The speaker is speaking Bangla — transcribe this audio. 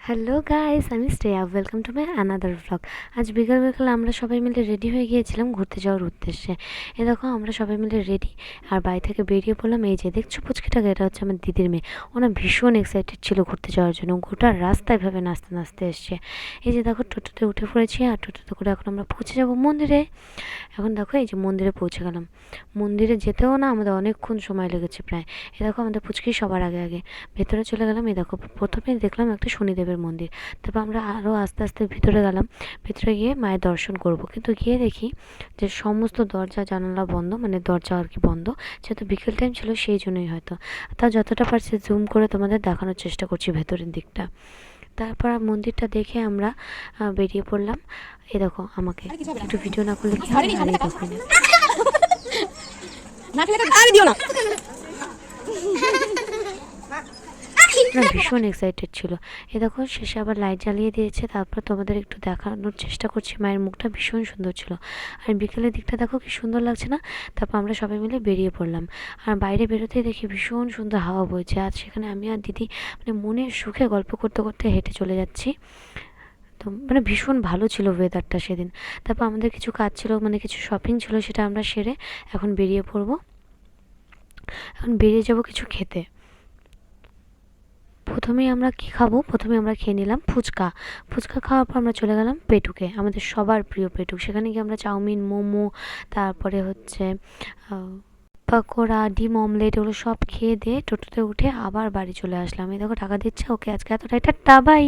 হ্যালো গাইস, আমি Shreya. Welcome to my another vlog. আজ বিকাল বিকাল আমরা সবাই মিলে রেডি হয়ে গিয়েছিলাম ঘুরতে যাওয়ার উদ্দেশ্যে। এ দেখো আমরা সবাই মিলে রেডি আর বাড়ি থেকে বেরিয়ে পড়লাম। এই যে দেখছো পুচকিটাকে, এটা হচ্ছে আমার দিদির মেয়ে। ওনা ভীষণ এক্সাইটেড ছিল ঘুরতে যাওয়ার জন্য, গোটা রাস্তায় ভাবে নাচতে নাচতে এসছে। এই যে দেখো টোটোতে উঠে পড়েছি আর টোটোতে করে এখন আমরা পৌঁছে যাবো মন্দিরে। এখন দেখো এই যে মন্দিরে পৌঁছে গেলাম। মন্দিরে যেতেও না আমাদের অনেকক্ষণ সময় লেগেছে প্রায়। এ দেখো আমাদের পুচকি সবার আগে আগে ভেতরে চলে গেলাম। এই দেখো প্রথমে দেখলাম একটা শনিদেবের মন্দির, তারপর আমরা আরও আস্তে আস্তে ভিতরে গেলাম। ভিতরে গিয়ে মায়ের দর্শন করব, কিন্তু গিয়ে দেখি যে সমস্ত দরজা জানালা বন্ধ, মানে দরজা আর কি বন্ধ। যেহেতু বিকেল টাইম ছিল সেই জন্যই হয়তো। তা যতটা পারছি জুম করে তোমাদের দেখানোর চেষ্টা করছি ভেতরের দিকটা। তারপর মন্দিরটা দেখে আমরা বেরিয়ে পড়লাম। এ দেখো আমাকে একটু ভিডিও না করলে কি হয়, আর এই দেখো না ভীষণ এক্সাইটেড ছিল। এ দেখো শেষে আবার লাইট জ্বালিয়ে দিয়েছে। তারপর তোমাদের একটু দেখানোর চেষ্টা করছি, মায়ের মুখটা ভীষণ সুন্দর ছিল। আর বিকেলের দিকটা দেখো কি সুন্দর লাগছে না। তারপর আমরা সবাই মিলে বেরিয়ে পড়লাম। আর বাইরে বেরোতেই দেখি ভীষণ সুন্দর হাওয়া বইছে। আর সেখানে আমি আর দিদি মানে মনের সুখে গল্প করতে করতে হেঁটে চলে যাচ্ছি। তো মানে ভীষণ ভালো ছিল ওয়েদারটা সেদিন। তারপর আমাদের কিছু কাজ ছিল, মানে কিছু শপিং ছিল, সেটা আমরা সেরে এখন বেরিয়ে পড়বো। এখন বেরিয়ে যাব কিছু খেতে। প্রথমেই আমরা কী খাবো, প্রথমে আমরা খেয়ে নিলাম ফুচকা। ফুচকা খাওয়ার পর আমরা চলে গেলাম পেটুকে, আমাদের সবার প্রিয় পেটুক। সেখানে গিয়ে আমরা চাউমিন, মোমো, তারপরে হচ্ছে পকোড়া, ডিম অমলেট, এগুলো সব খেয়ে দিয়ে টোটোতে উঠে আবার বাড়ি চলে আসলাম। এই দেখো টাকা দিচ্ছে। ওকে, আজকে এতটাই, টাটা, বাই।